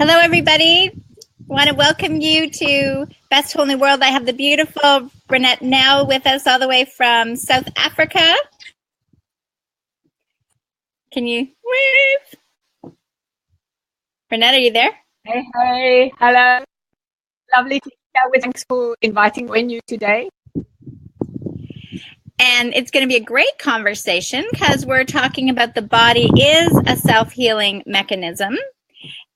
Hello, everybody. Want to welcome you to Best Whole New World. I have the beautiful Renette Nel with us all the way from South Africa. Can you wave? Renette, are you there? Hey, hello. Lovely to be here with you. Thanks for inviting you today. And it's going to be a great conversation because we're talking about the body is a self-healing mechanism.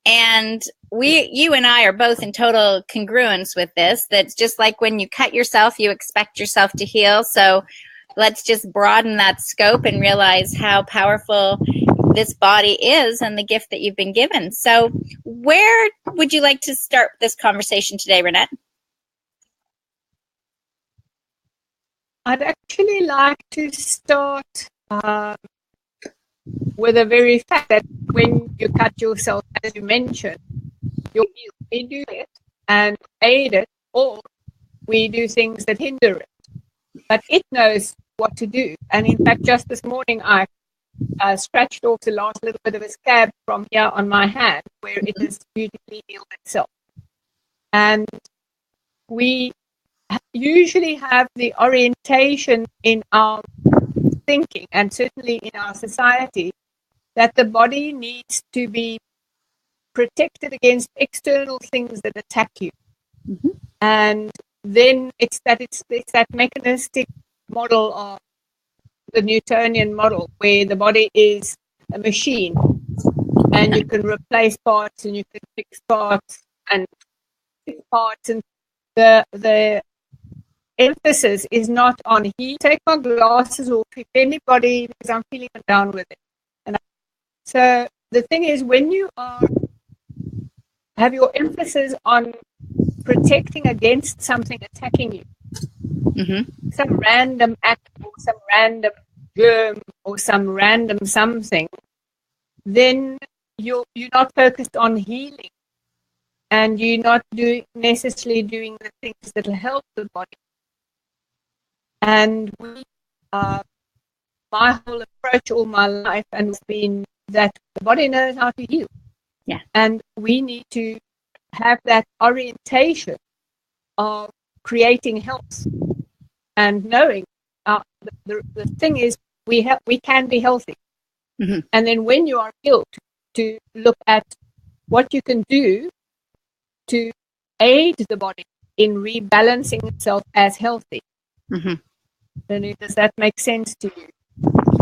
And you and I are both in total congruence with this. That's just like when you cut yourself, you expect yourself to heal. So let's just broaden that scope and realize how powerful this body is and the gift that you've been given. So where would you like to start this conversation today, Renette? I'd actually like to start with the very fact that when you cut yourself, as you mentioned, we do it and aid it, or we do things that hinder it. But it knows what to do. And in fact, just this morning, I scratched off the last little bit of a scab from here on my hand, where it has beautifully healed itself. And we usually have the orientation in our thinking, and certainly in our society, that the body needs to be protected against external things that attack you. Mm-hmm. And then it's that mechanistic model of the Newtonian model, where the body is a machine and you can replace parts and you can fix parts and the emphasis is not on heat. Take my glasses off if anybody, because I'm feeling down with it. So the thing is, when you have your emphasis on protecting against something attacking you, Mm-hmm. some random act or some random germ or some random something, then you're not focused on healing, and you're not necessarily doing the things that will help the body. And my whole approach all my life and has been that the body knows how to heal. Yeah. And we need to have that orientation of creating health and knowing the thing is we can be healthy. Mm-hmm. And then when you are healed, to look at what you can do to aid the body in rebalancing itself as healthy. Mm-hmm. Does that make sense to you?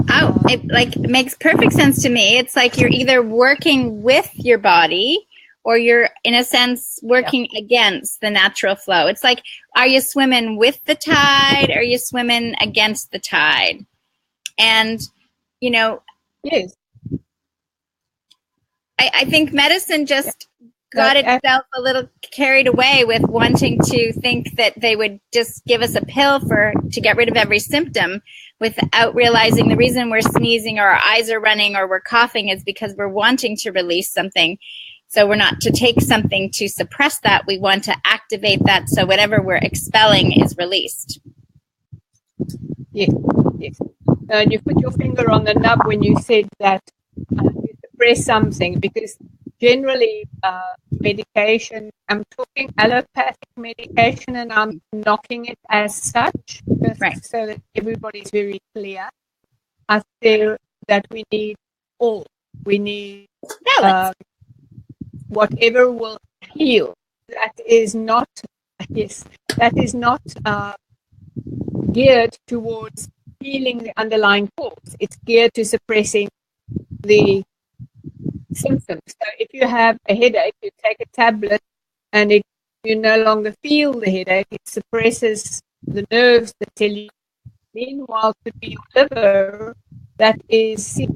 Oh, it makes perfect sense to me. It's like you're either working with your body or you're, in a sense, working against the natural flow. It's like, are you swimming with the tide or are you swimming against the tide? And, Yes. I think medicine just got itself a little carried away with wanting to think that they would just give us a pill to get rid of every symptom, without realizing the reason we're sneezing or our eyes are running or we're coughing is because we're wanting to release something. So we're not to take something to suppress that. We want to activate that so whatever we're expelling is released. Yes. And you put your finger on the nub when you said that you suppress something, because generally medication, I'm talking allopathic medication, and I'm knocking it as such, just so that everybody's very clear. I feel that we need all. We need whatever will heal. That is not geared towards healing the underlying cause. It's geared to suppressing the symptoms. So if you have a headache, you take a tablet and you no longer feel the headache. It suppresses the nerves that tell you. Meanwhile, could be your liver that is sick.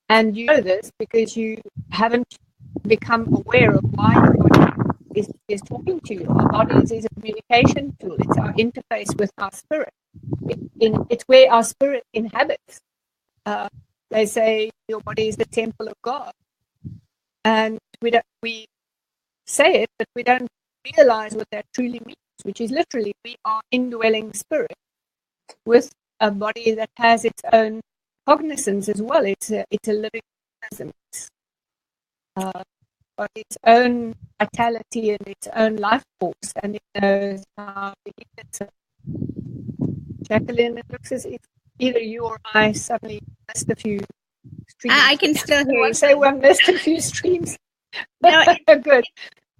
And you know this because you haven't become aware of why your body is talking to you. Our bodies is a communication tool. It's our interface with our spirit. It's where our spirit inhabits. They say your body is the temple of God. And we say it, but we don't realize what that truly means, which is literally we are indwelling spirit with a body that has its own cognizance as well. It's a living organism. got its own vitality and its own life force, and it knows how to heal itself. Jacqueline, it looks as if either you or I suddenly missed a few streams. I can still hear you. Say we missed a few streams. No, good.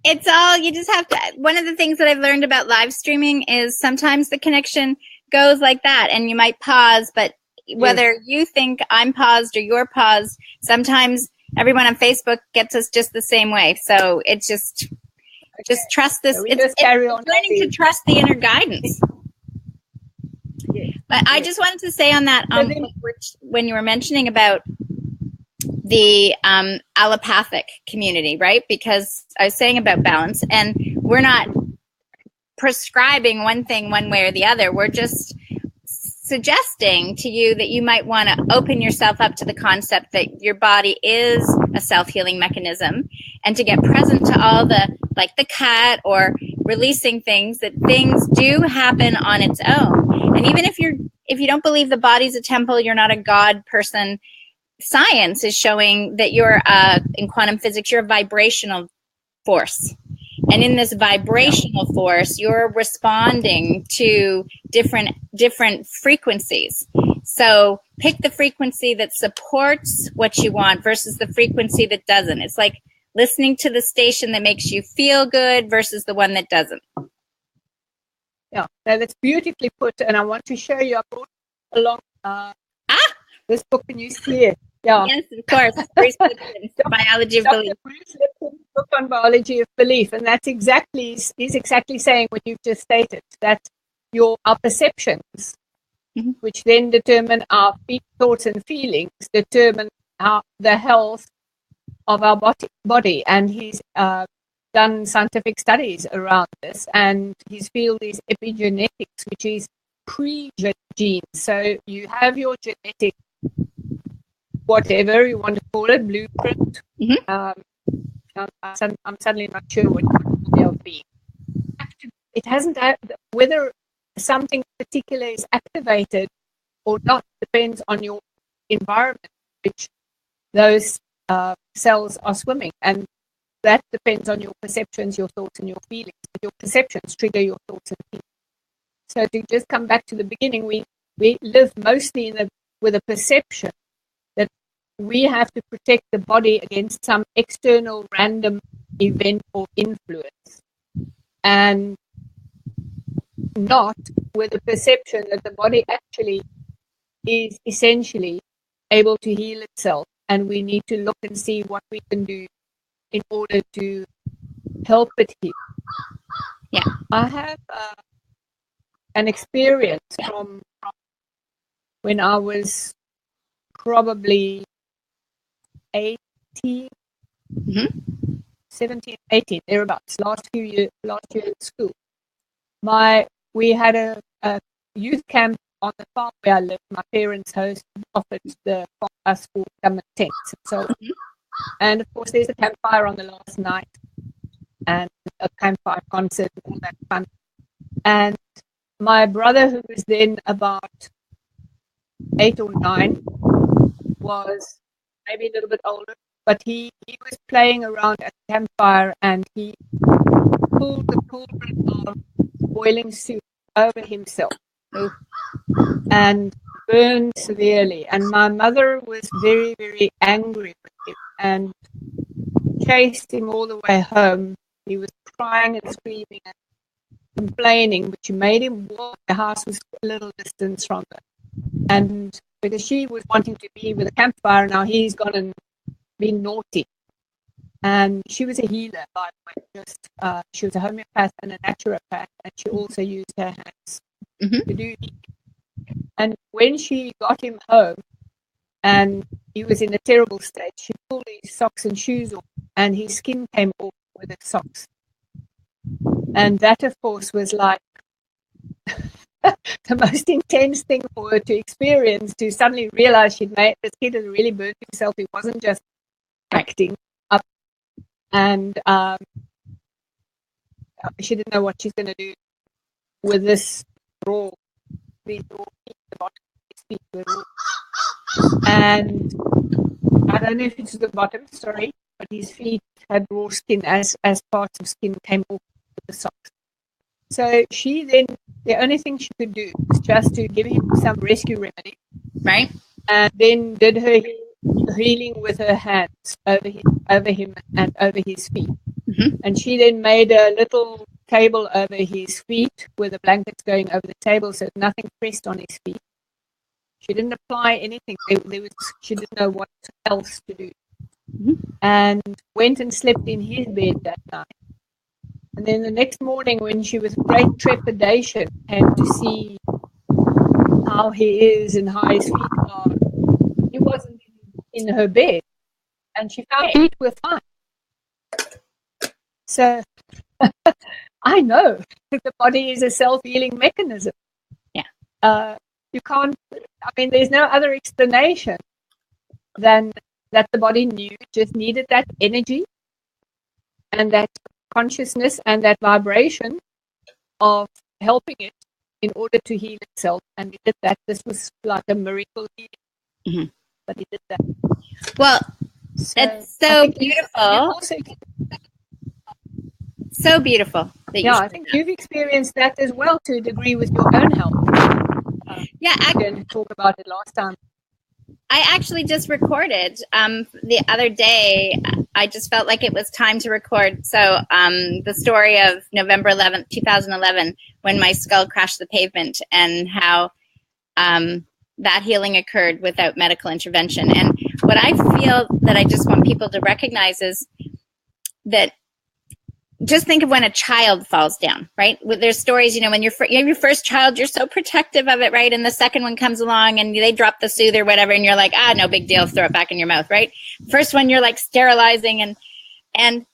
It's all, you just have to, one of the things that I've learned about live streaming is sometimes the connection goes like that and you might pause, but whether you think I'm paused or you're paused, sometimes everyone on Facebook gets us just the same way. So it's just trust this. So it's learning to trust the inner guidance. But I just wanted to say on that, when you were mentioning about the allopathic community, right? Because I was saying about balance, and we're not prescribing one thing one way or the other. We're just suggesting to you that you might want to open yourself up to the concept that your body is a self-healing mechanism, and to get present to all the, like the cat or releasing things, that things do happen on its own. And even if you don't believe the body's a temple, you're not a God person, science is showing that you're in quantum physics, you're a vibrational force. And in this vibrational force, you're responding to different frequencies. So pick the frequency that supports what you want versus the frequency that doesn't. It's like listening to the station that makes you feel good versus the one that doesn't. Yeah, that's beautifully put. And I want to show you, I brought along this book, and you see it. Yeah. Yes, of course. Bruce Lipton's Biology of Belief. Bruce Lipton's book on Biology of Belief, and that's he's exactly saying what you've just stated, that our perceptions, which then determine our thoughts and feelings, determine the health of our body. And he's done scientific studies around this, and his field is epigenetics, which is pre-genes. So you have your genetic, whatever you want to call it, blueprint. I'm suddenly not sure what they'll be. It hasn't, whether something particular is activated or not depends on your environment, which those cells are swimming, and that depends on your perceptions, your thoughts, and your feelings. But your perceptions trigger your thoughts and feelings. So to just come back to the beginning, we live mostly with a perception that we have to protect the body against some external random event or influence, and not with the perception that the body actually is essentially able to heal itself, and we need to look and see what we can do in order to help it heal. Yeah, I have an experience from when I was probably 18, 17, 18, thereabouts, last year at school. We had a youth camp on the farm where I lived. My parents offered us for come and tents. So, and of course, there's a campfire on the last night, and a campfire concert and all that fun. And my brother, who was then about 8 or 9, was maybe a little bit older, but he was playing around at the campfire, and he pulled the cauldron of boiling soup over himself and burned severely. And my mother was very, very angry with him and chased him all the way home. He was crying and screaming and complaining, but she made him walk. The house was a little distance from her, and because she was wanting to be with a campfire, now he's gone and been naughty. And she was a healer, by the way. She was a homeopath and a naturopath, and she also used her hands to do healing. And when she got him home, and he was in a terrible state, she pulled his socks and shoes off, and his skin came off with the socks. And that, of course, was like the most intense thing for her to experience, to suddenly realize this kid had really burnt himself. He wasn't just acting up. And she didn't know what she's going to do with these raw feet, the bottom of his feet were raw. And I don't know if it's the bottom, sorry, but his feet had raw skin as parts of skin came off the socks. So she then, the only thing she could do was just to give him some rescue remedy. Right. And then did her healing with her hands over him and over his feet. Mm-hmm. And she then made a little table over his feet with the blankets going over the table so nothing pressed on his feet. She didn't apply anything. She didn't know what else to do. Mm-hmm. And went and slept in his bed that night. And then the next morning, when she with great trepidation came to see how he is and how his feet are, he wasn't in her bed. And she found his feet were fine. So I know that the body is a self-healing mechanism. Yeah. You can't, there's no other explanation than that the body just needed that energy and that consciousness and that vibration of helping it in order to heal itself. And it did that. This was like a miracle healing. Mm-hmm. But it did that. Well, it's so beautiful. So beautiful. I think you've experienced that as well to a degree with your own health. I didn't talk about it last time. I actually just recorded the other day. I just felt like it was time to record. So the story of November 11th, 2011, when my skull crashed the pavement, and how that healing occurred without medical intervention. And what I feel that I just want people to recognize is that just think of when a child falls down, right? There's stories, when you have your first child, you're so protective of it, right? And the second one comes along and they drop the soothe or whatever, and you're like, no big deal, throw it back in your mouth, right? First one, you're like sterilizing. And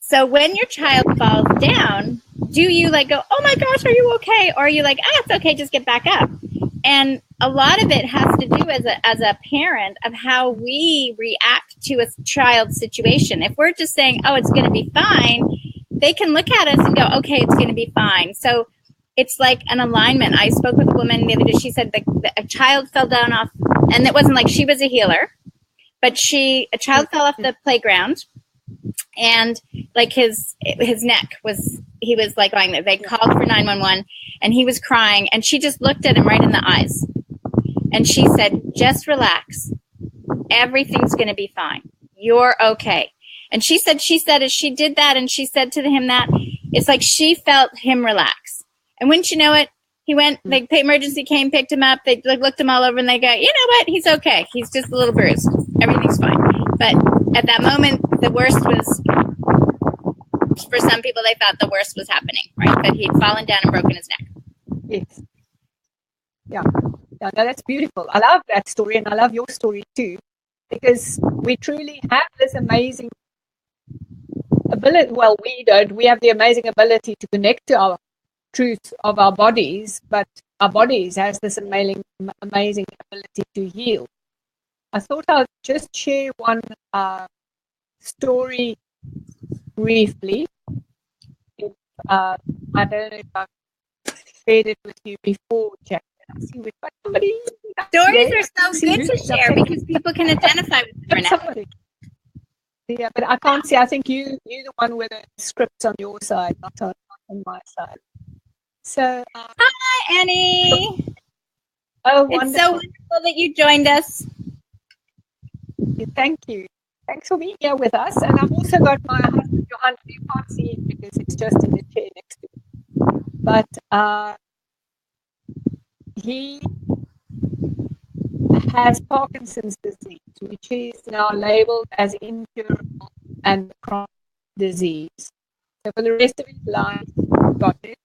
so when your child falls down, do you like go, oh my gosh, are you okay? Or are you like, it's okay, just get back up? And a lot of it has to do as a parent of how we react to a child's situation. If we're just saying, it's going to be fine, they can look at us and go, okay, it's going to be fine. So it's like an alignment. I spoke with a woman the other day. She said that a child fell down off, and it wasn't like she was a healer, but a child fell off the playground, and like his neck he was like going there. They called for 911, and he was crying, and she just looked at him right in the eyes, and she said, just relax. Everything's going to be fine. You're okay. And she said as she did that, and she said to him that, it's like she felt him relax. And wouldn't you know it, he went, the emergency came, picked him up, they looked him all over, and they go, you know what, he's okay. He's just a little bruised. Everything's fine. But at that moment, the worst was, for some people, they thought the worst was happening, right? That he'd fallen down and broken his neck. Yes. Yeah. No, that's beautiful. I love that story, and I love your story too, because we truly have this amazing ability. Well, we don't. We have the amazing ability to connect to our truth of our bodies, but our bodies has this amazing ability to heal. I thought I'll just share one story briefly. I don't know if I've shared it with you before, Jack. I see we've got somebody. Stories are so good to share because people can identify with them. Somebody. Yeah, but I can't see. I think you're the one with the scripts on your side, not on my side. So, hi, Annie. Oh, it's wonderful. So wonderful that you joined us. Thank you. Thanks for being here with us. And I've also got my husband, Johan. You can't see it because it's just in the chair next to me. But he has Parkinson's disease, which is now labeled as incurable and chronic disease. So for the rest of his life, he's got it,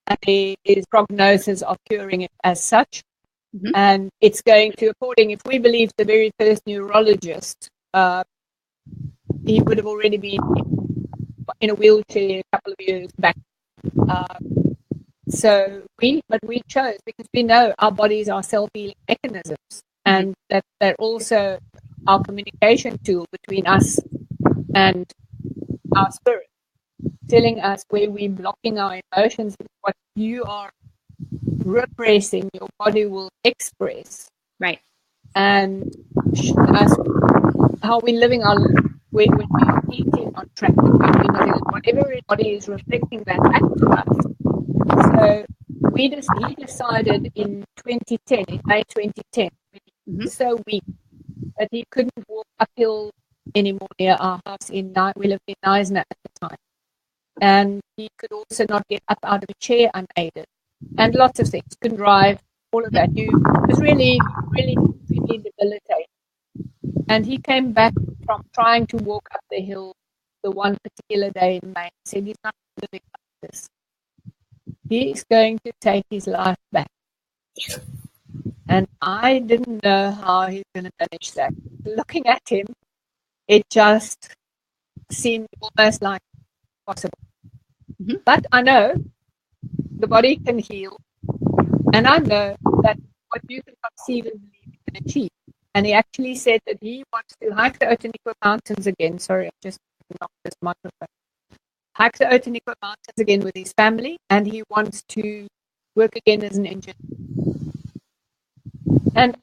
and there is prognosis of curing it as such. Mm-hmm. And it's going to, if we believe the very first neurologist, he would have already been in a wheelchair a couple of years back. So we chose, because we know our bodies are self-healing mechanisms, and that they're also our communication tool between us and our spirit, telling us where we're blocking our emotions, what you are repressing, your body will express. Right. And us how we're living our when you're eating on track, whatever it is reflecting that back to us. So he decided in 2010, in May 2010, when he was so weak that he couldn't walk uphill anymore near our house we lived in Neisner at the time. And he could also not get up out of a chair unaided. And lots of things. Couldn't drive, all of that. It was really, really, really debilitating. And he came back from trying to walk up the hill the one particular day in May and said he's not living like this. He is going to take his life back. And I didn't know how he's going to manage that. Looking at him, it just seemed almost like possible. But I know the body can heal. And I know that what you can conceive and believe you can achieve. And he actually said that he wants to hike the Outeniqua Mountains again. Sorry, I just knocked this microphone. Hike the Outeniqua Mountains again with his family, and he wants to work again as an engineer. And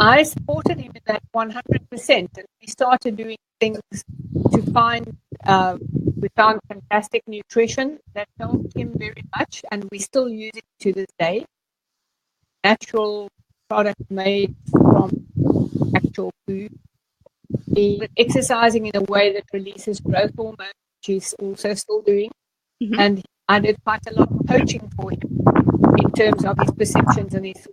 I supported him in that 100%. And we started doing things to find, we found fantastic nutrition that helped him very much, and we still use it to this day. Natural product made from actual food. He exercising in a way that releases growth hormone, which he's also still doing. And I did quite a lot of coaching for him in terms of his perceptions and his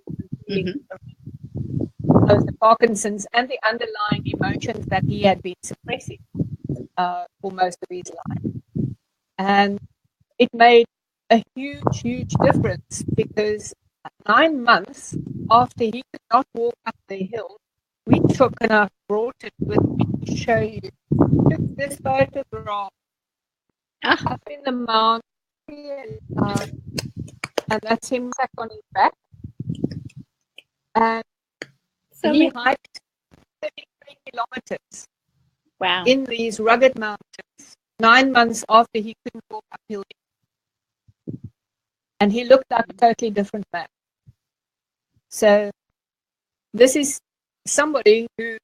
the Parkinson's and the underlying emotions that he had been suppressing for most of his life. And it made a huge, huge difference, because 9 months after he could not walk up the hill, we took, and I brought it with me to show you. Took this photograph up in the mountain, and that's him back on his back. And he hiked 33 kilometers in these rugged mountains 9 months after he couldn't walk uphill. And he looked like a totally different man. So this is somebody who,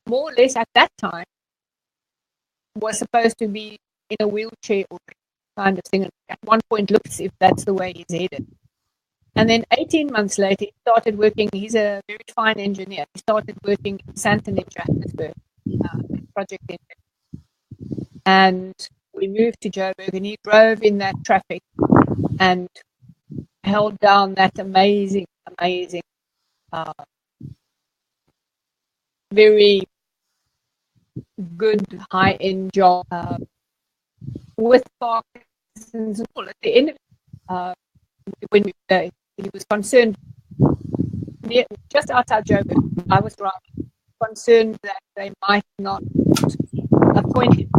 more or less at that time, was supposed to be in a wheelchair or kind of thing. At one point looks as if that's the way he's headed. And then 18 months later, he started working. He's a very fine engineer. He started working in Sandton in Johannesburg, project engineer. And we moved to Joburg, and he drove in that traffic and held down that amazing, very good high-end job with Parkinson's and all. At the end of when he was concerned, just outside Joburg, I was driving, concerned that they might not appoint him.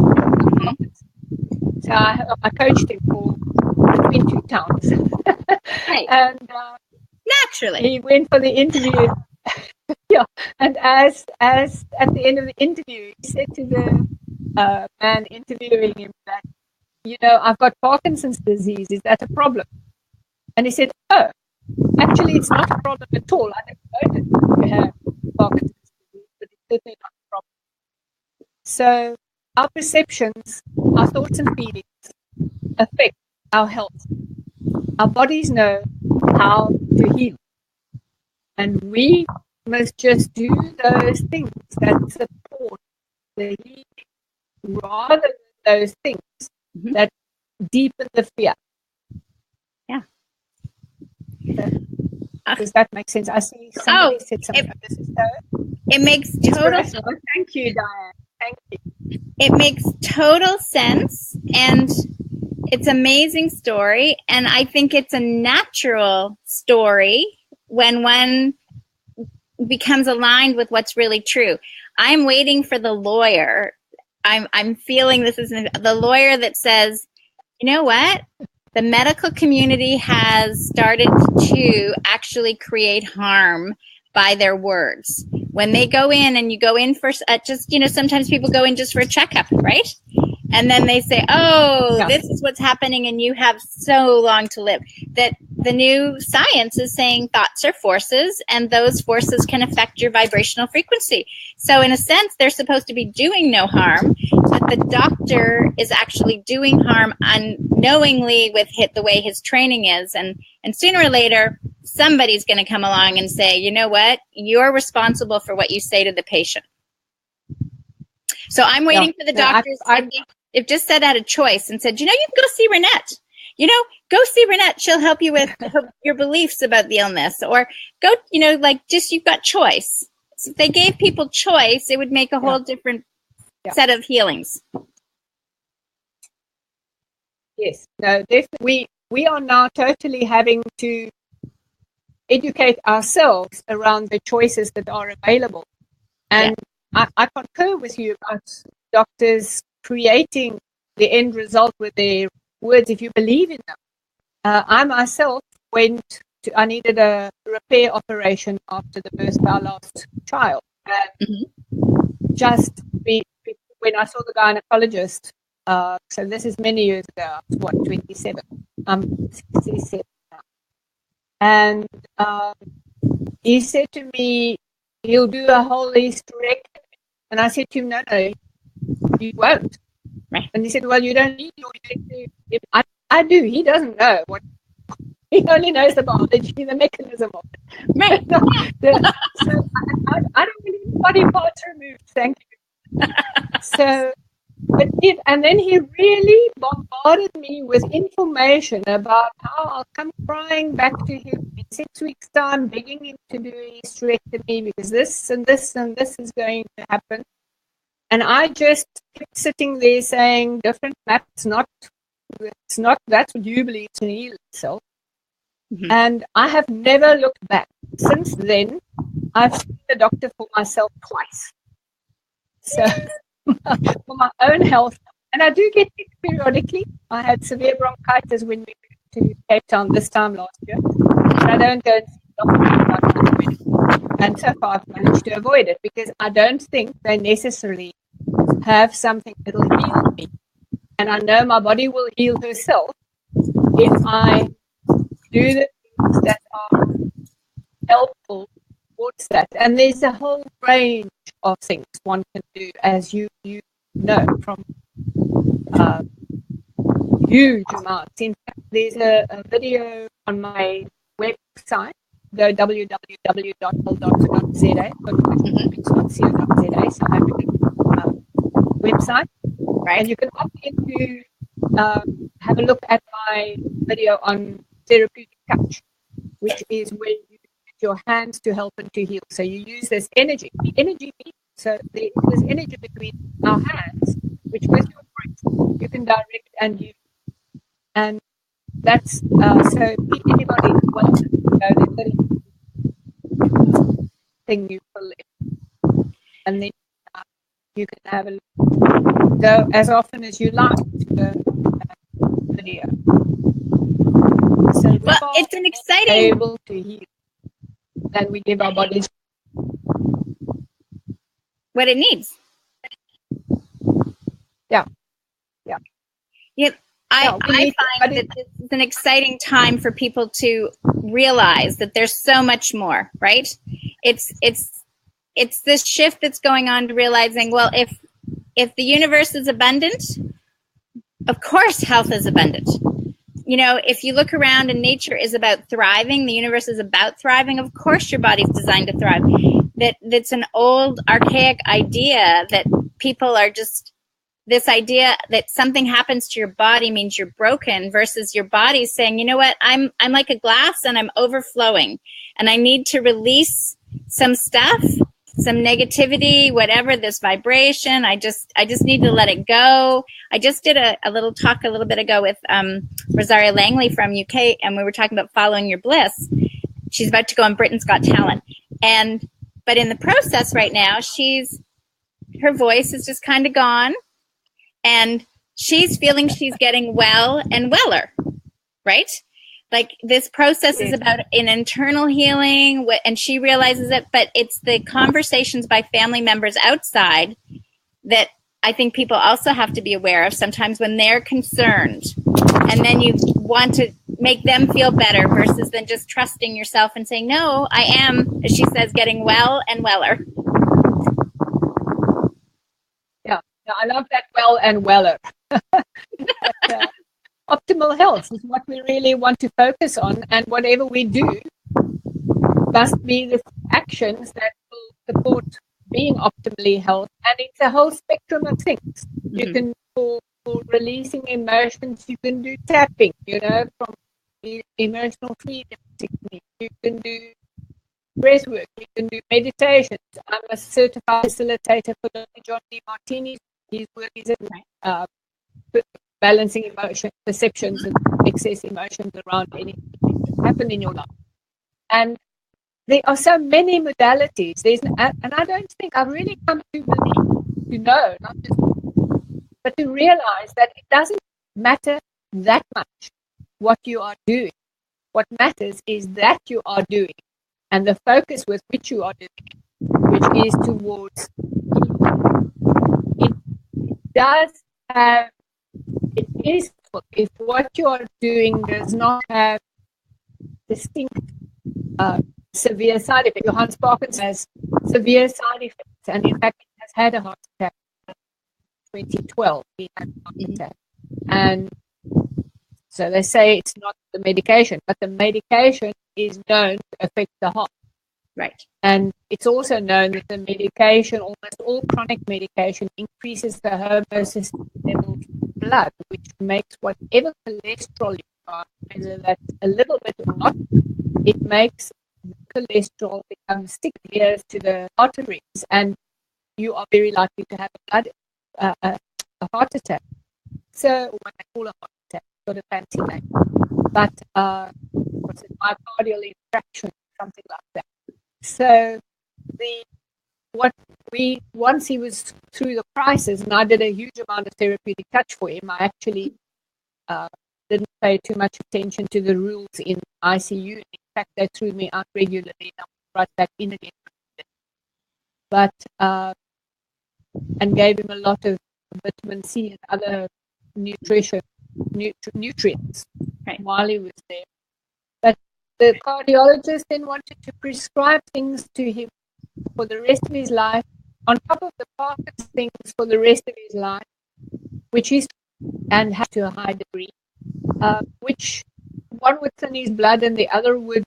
So I coached him for between two towns. Right. And naturally, he went for the interview. Yeah, and as at the end of the interview, he said to the man interviewing him that, I've got Parkinson's disease. Is that a problem? And he said, oh, actually, it's not a problem at all. I never noticed you have Parkinson's disease, but it's certainly not a problem. So our perceptions, our thoughts and feelings affect our health. Our bodies know how to heal. And we must just do those things that support the healing rather than those things that deepen the fear. Yeah. Does that make sense? I see somebody said something. It makes total sense. Thank you, Diane. Thank you. It makes total sense, and it's an amazing story, and I think it's a natural story when one becomes aligned with what's really true. I'm waiting for the lawyer. I'm feeling this is the lawyer that says, you know what? The medical community has started to actually create harm by their words. When they go in, and you go in for sometimes people go in just for a checkup, right? And then they say, this is what's happening and you have so long to live. That the new science is saying thoughts are forces, and those forces can affect your vibrational frequency. So in a sense, they're supposed to be doing no harm, but the doctor is actually doing harm unknowingly with the way his training is. And sooner or later, somebody's going to come along and say, you know what, you're responsible for what you say to the patient. So I'm waiting for the doctors. They've just set out a choice and said, you know, you can go see Renette. You know, go see Renette. She'll help you with your beliefs about the illness. Or go, you know, like just you've got choice. So if they gave people choice, it would make a whole different set of healings. Yes. No, definitely. We are now totally having to educate ourselves around the choices that are available. And I concur with you about doctors creating the end result with their words if you believe in them. I myself I needed a repair operation after the birth of our last child. And when I saw the gynecologist, so this is many years ago, I was 27? I'm 67 now. And he said to me, he'll do a whole hysterectomy. And I said to him, no, you won't. Right. And he said, well, you don't need your hysterectomy. I do. He doesn't know what. He only knows the biology, the mechanism of it. Right. So I don't believe body parts removed. Thank you. So, and then he really bombarded me with information about how I'll come crying back to him in 6 weeks' time, begging him to do a hysterectomy because this and this and this is going to happen. And I just kept sitting there saying, different maps, that's what you believe to heal itself. Mm-hmm. And I have never looked back. Since then, I've seen the doctor for myself twice. So, for my own health. And I do get sick periodically. I had severe bronchitis when we moved to Cape Town this time last year. But I don't go and see the doctor. And so far, I've managed to avoid it because I don't think they necessarily have something that will heal me. And I know my body will heal herself if I do the things that are helpful towards that. And there's a whole range of things one can do, as you know, from huge amounts. In fact, there's a video on my website, go www.health.co.za, South African website, right? And you can opt in to have a look at my video on therapeutic touch, which is where you use your hands to help and to heal. So you use this energy. The energy, so there's energy between our hands, which with your breath you can direct and use. And that's so anybody is welcome to know the thing you pull in, and then you can have a look. Go as often as you like to the video. So well, it's an exciting able to heal, and we give our bodies what it needs. Yeah. I find that this is an exciting time for people to realize that there's so much more, right? It's this shift that's going on to realizing, well, if the universe is abundant, of course health is abundant. You know, if you look around and nature is about thriving, the universe is about thriving, of course your body's designed to thrive. That's an old archaic idea that people are just, this idea that something happens to your body means you're broken versus your body's saying, you know what, I'm like a glass and I'm overflowing and I need to release some stuff, some negativity, whatever, this vibration. I just need to let it go. I just did a little talk a little bit ago with Rosaria Langley from UK, and we were talking about following your bliss. She's about to go on Britain's Got Talent. But in the process right now, her voice is just kind of gone. And she's feeling she's getting well and weller, right? Like this process is about an internal healing, and she realizes it, but it's the conversations by family members outside that I think people also have to be aware of sometimes when they're concerned and then you want to make them feel better versus than just trusting yourself and saying, no, I am, as she says, getting well and weller. Yeah, I love that, well and weller. Optimal health is what we really want to focus on, and whatever we do must be the actions that will support being optimally healthy. And it's a whole spectrum of things. Mm-hmm. You can, for releasing emotions, you can do tapping, from emotional freedom technique. You can do breath work. You can do meditations. I'm a certified facilitator for John DeMartini's. His work is balancing emotion perceptions and excess emotions around anything that happen in your life. And there are so many modalities. And I don't think I've really come to believe, not just, but to realize that it doesn't matter that much what you are doing. What matters is that you are doing, and the focus with which you are doing it, which is towards it does have. It is if what you are doing does not have distinct severe side effects. Johannes Parkinson has severe side effects, and in fact, he has had a heart attack in 2012. He had a heart attack, and so they say it's not the medication, but the medication is known to affect the heart. Right. And it's also known that the medication, almost all chronic medication, increases the homocysteine levels in blood, which makes whatever cholesterol you are, whether that's a little bit or not, it makes cholesterol become stickier to the arteries, and you are very likely to have a heart attack. So, what I call a heart attack, got a fancy name, but what's it, myocardial infarction, something like that. So once he was through the crisis, and I did a huge amount of therapeutic touch for him, I actually didn't pay too much attention to the rules in ICU. In fact, they threw me out regularly, and I was right back in again. But and gave him a lot of vitamin C and other nutrients while he was there. But the cardiologist then wanted to prescribe things to him for the rest of his life, on top of the Parkinson's things for the rest of his life, which is, and have to a high degree, which one would thin his blood and the other would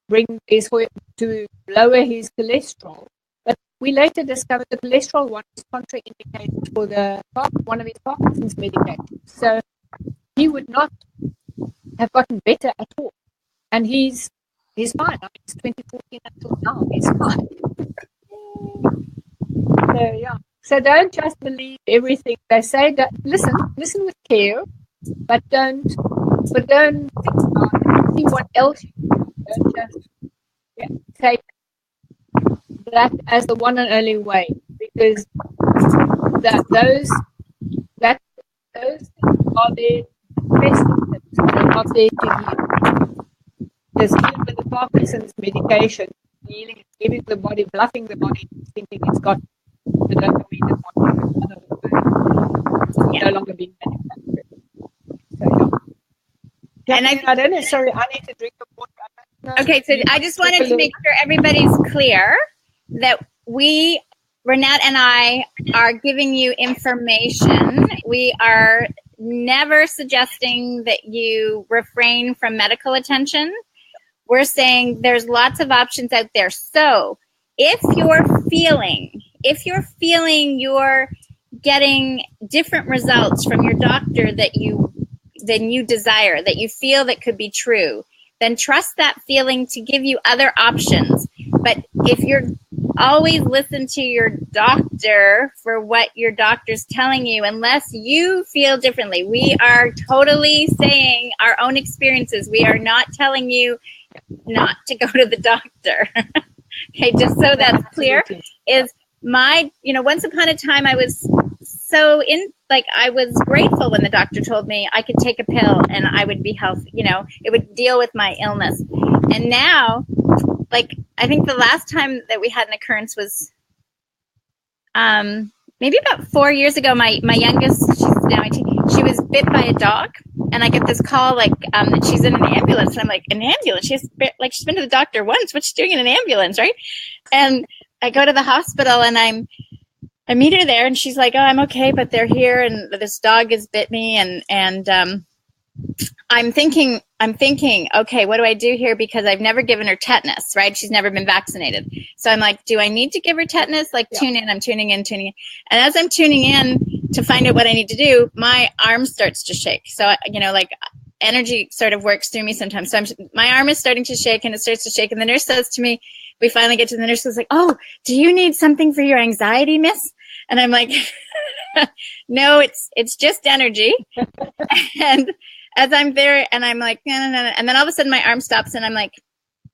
bring his to lower his cholesterol. But we later discovered the cholesterol one is contraindicated for one of his Parkinson's medications. So he would not have gotten better at all. And he's fine. I mean, it's 2014 until now. He's fine. So yeah. So don't just believe everything they say. Listen with care, but don't think about it. See what else you do. Don't just take that as the one and only way, because those things are there best symptoms. They're not there to heal. Because even with the Parkinson's medication, healing is giving the body, bluffing the body, thinking it's got the dopamine and no longer being manufactured. So, yeah. And I don't know. Sorry, I need to drink the water. No, okay, so I just wanted to make sure everybody's clear that Renette and I, are giving you information. We are never suggesting that you refrain from medical attention. We're saying there's lots of options out there. So if you're feeling you're getting different results from your doctor than you desire, that you feel that could be true, then trust that feeling to give you other options. But if you're always listen to your doctor for what your doctor's telling you, unless you feel differently. We are totally saying our own experiences. We are not telling you not to go to the doctor. Okay, just so that's clear, is once upon a time I was I was grateful when the doctor told me I could take a pill and I would be healthy, it would deal with my illness. And now, I think the last time that we had an occurrence was maybe about 4 years ago, my youngest, she's now 18, she was bit by a dog, and I get this call like that she's in an ambulance, and I'm like, an ambulance? She's been to the doctor once. What's she doing in an ambulance, right? And I go to the hospital, and I meet her there, and she's like, oh, I'm okay, but they're here, and this dog has bit me, and I'm thinking, okay, what do I do here? Because I've never given her tetanus, right? She's never been vaccinated. So I'm like, do I need to give her tetanus? Like, tune in, I'm tuning in. And as I'm tuning in to find out what I need to do, my arm starts to shake. So, like energy sort of works through me sometimes. So my arm is starting to shake, and it starts to shake. And the nurse says to me, we finally get to the nurse, was like, oh, do you need something for your anxiety, miss? And I'm like, no, it's just energy. And as I'm there, and I'm like, no. And then all of a sudden my arm stops, and I'm like,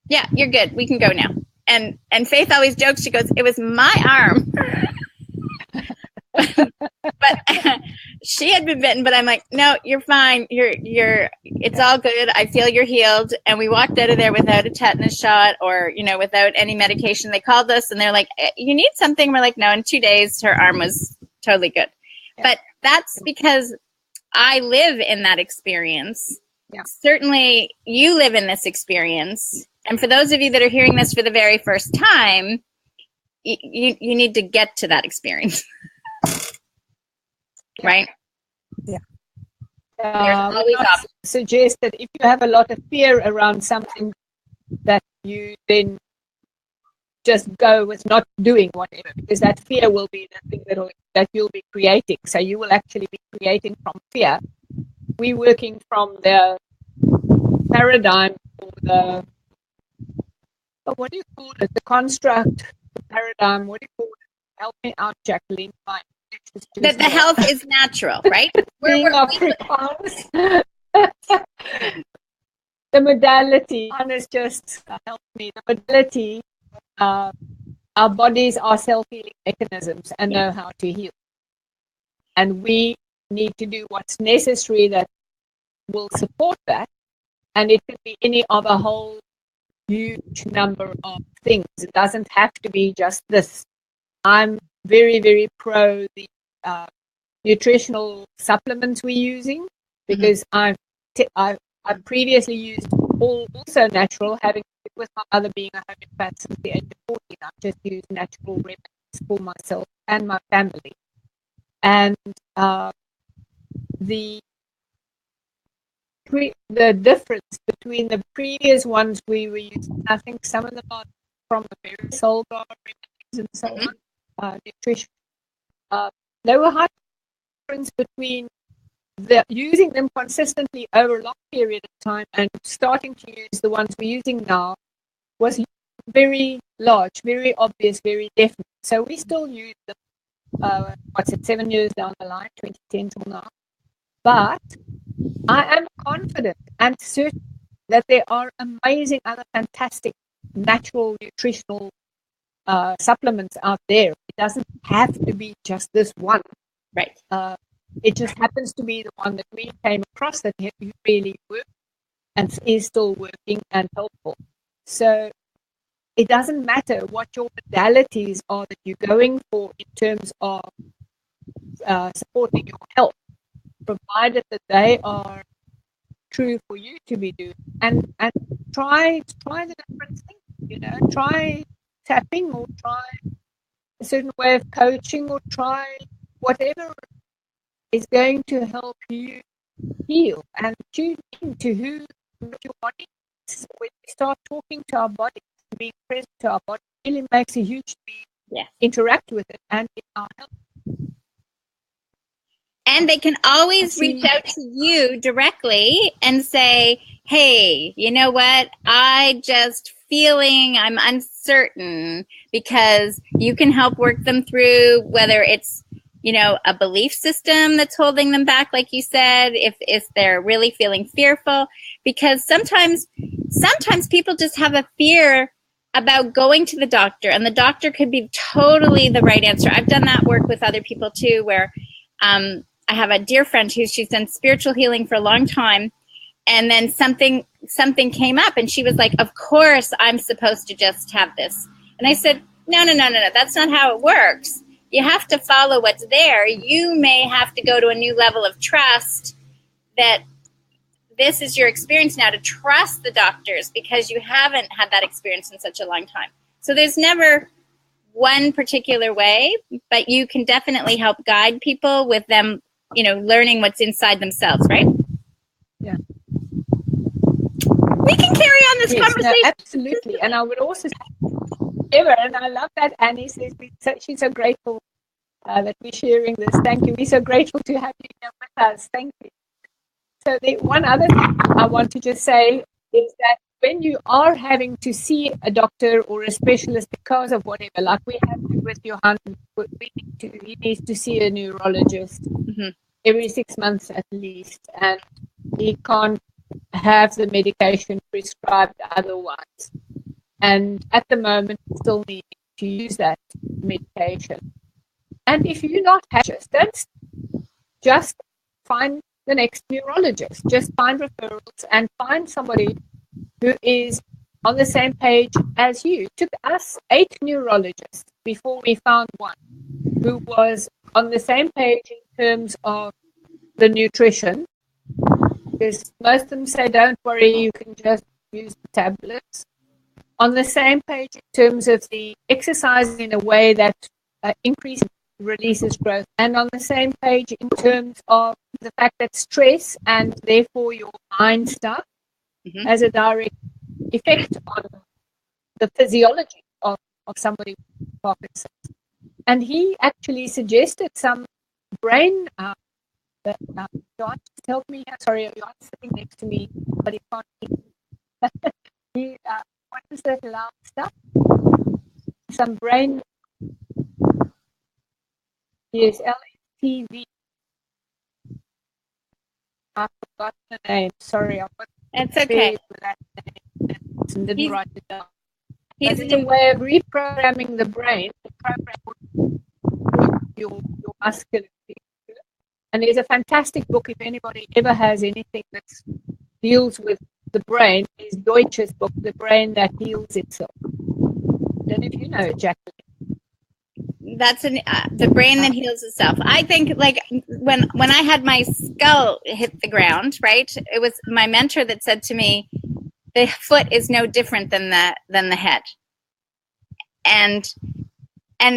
yeah, you're good. We can go now. And Faith always jokes. She goes, it was my arm. But she had been bitten, but I'm like, no, you're fine. It's all good. I feel you're healed. And we walked out of there without a tetanus shot or, without any medication. They called us and they're like, you need something? We're like, no, in 2 days, her arm was totally good. Yeah. But that's because I live in that experience. Yeah. Certainly you live in this experience. And for those of you that are hearing this for the very first time, you need to get to that experience. Right? Yeah. Always suggest that if you have a lot of fear around something, that you then just go with not doing whatever, because that fear will be the thing that you'll be creating. So you will actually be creating from fear. We're working from the paradigm or the, what do you call it? The construct, the paradigm, what do you call it? Help me out, Jacqueline. That the health is natural, right? The modality, Hannes just helped me. The modality, our bodies are self-healing mechanisms and know how to heal. And we need to do what's necessary that will support that. And it could be any of a whole huge number of things. It doesn't have to be just this. I'm very, very pro the nutritional supplements we're using, because I've previously used also natural, having with my mother being a homeopath since the age of 14. I've just used natural remedies for myself and my family. And the difference between the previous ones we were using, I think some of them are from the various soul guard remedies and so on, nutrition. There were high difference between using them consistently over a long period of time and starting to use the ones we're using now was very large, very obvious, very definite. So we still use them, 7 years down the line, 2010 till now. But I am confident and certain that there are amazing other fantastic natural nutritional supplements out there. It doesn't have to be just this one. Right. It just happens to be the one that we came across that really worked and is still working and helpful. So it doesn't matter what your modalities are that you're going for in terms of supporting your health, provided that they are true for you to be doing. And try the different things, try tapping or try a certain way of coaching or try whatever is going to help you heal and tune into what your body is. When we start talking to our body, being present to our body, it really makes a huge interact with it and in our health. And they can always reach out to you directly and say, hey, you know what? I'm uncertain, because you can help work them through whether it's, a belief system that's holding them back, like you said, if they're really feeling fearful, because sometimes people just have a fear about going to the doctor, and the doctor could be totally the right answer. I've done that work with other people too, where I have a dear friend she's done spiritual healing for a long time, and then something came up, and she was like, of course I'm supposed to just have this. And I said, no, that's not how it works. you have to follow what's there. You may have to go to a new level of trust that this is your experience now, to trust the doctors because you haven't had that experience in such a long time. So there's never one particular way, but you can definitely help guide people with them, learning what's inside themselves, right? Yeah. We can carry on this conversation. No, absolutely. And I would also say, Eva, and I love that Annie says she's so grateful that we're sharing this. Thank you. We're so grateful to have you here with us. Thank you. So the one other thing I want to just say is that when you are having to see a doctor or a specialist because of whatever, like we have to with Johan, he needs to see a neurologist every 6 months at least, and he can't have the medication prescribed otherwise. And at the moment, still need to use that medication. And if you're not happy, just find the next neurologist. Just find referrals and find somebody who is on the same page as you. It took us 8 neurologists before we found one who was on the same page in terms of the nutrition. Because most of them say, don't worry, you can just use the tablets. On the same page in terms of the exercise in a way that increases releases growth, and on the same page in terms of the fact that stress and therefore your mind stuff has a direct effect on the physiology of somebody with Parkinson's. And he actually suggested some brain that John just helped me. Sorry, John's sitting next to me, but he can't hear. What is that loud stuff? Some brain. Yes, LSTV. I forgot the name. Sorry, I put it's okay. That name and didn't write it down. He's a way of reprogramming the brain to program your muscular. And there's a fantastic book, if anybody ever has anything that deals with the brain, is Deutsch's book, The Brain That Heals Itself. I don't know if you know it, Jacqueline. That's the brain that heals itself. I think, like, when I had my skull hit the ground, right, it was my mentor that said to me, the foot is no different than the head. And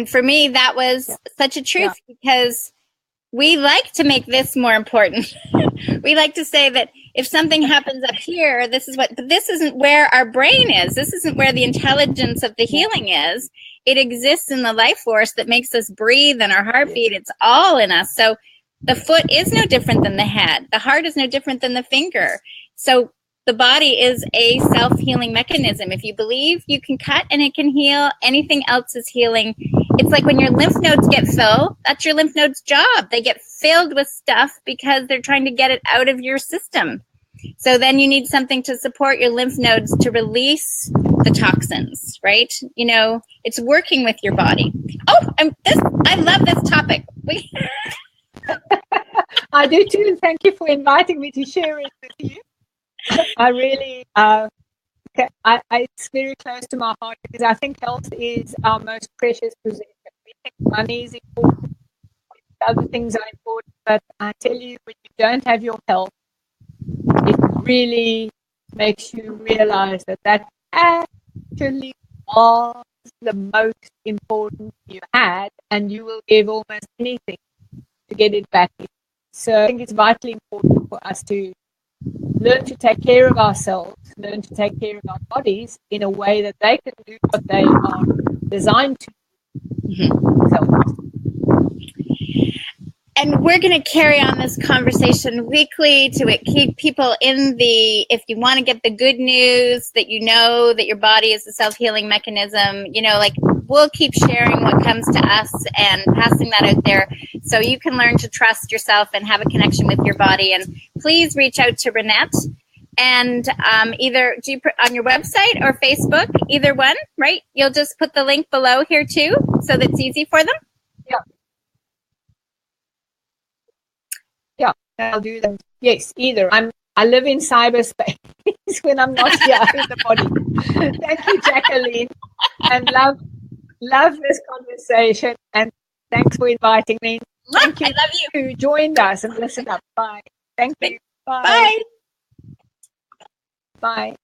for me, that was such a truth, because we like to make this more important. We like to say that if something happens up here, but this isn't where our brain is. This isn't where the intelligence of the healing is. It exists in the life force that makes us breathe and our heartbeat. It's all in us. So the foot is no different than the head. The heart is no different than the finger. So the body is a self-healing mechanism. If you believe, you can cut and it can heal. Anything else is healing. It's like when your lymph nodes get full, that's your lymph nodes' job. They get filled with stuff because they're trying to get it out of your system. So then you need something to support your lymph nodes to release the toxins, right? It's working with your body. Oh, I love this topic. I do too. Thank you for inviting me to share it with you. I really, it's very close to my heart, because I think health is our most precious possession. We think money is important, other things are important, but I tell you, when you don't have your health, it really makes you realize that actually was the most important you had, and you will give almost anything to get it back in. So I think it's vitally important for us to learn to take care of ourselves, learn to take care of our bodies in a way that they can do what they are designed to themselves. And we're going to carry on this conversation weekly to keep people if you want to get the good news, that that your body is a self-healing mechanism, we'll keep sharing what comes to us and passing that out there so you can learn to trust yourself and have a connection with your body. And please reach out to Renette, and either on your website or Facebook, either one, right? You'll just put the link below here too, so that's easy for them. Yeah, I'll do that. Yes, either. I live in cyberspace when I'm not here in the body. Thank you, Jacqueline, and love this conversation. And Thanks for inviting me. Thank you I love you. who joined us and listened up. Bye. Thank you. Bye. Bye. Bye.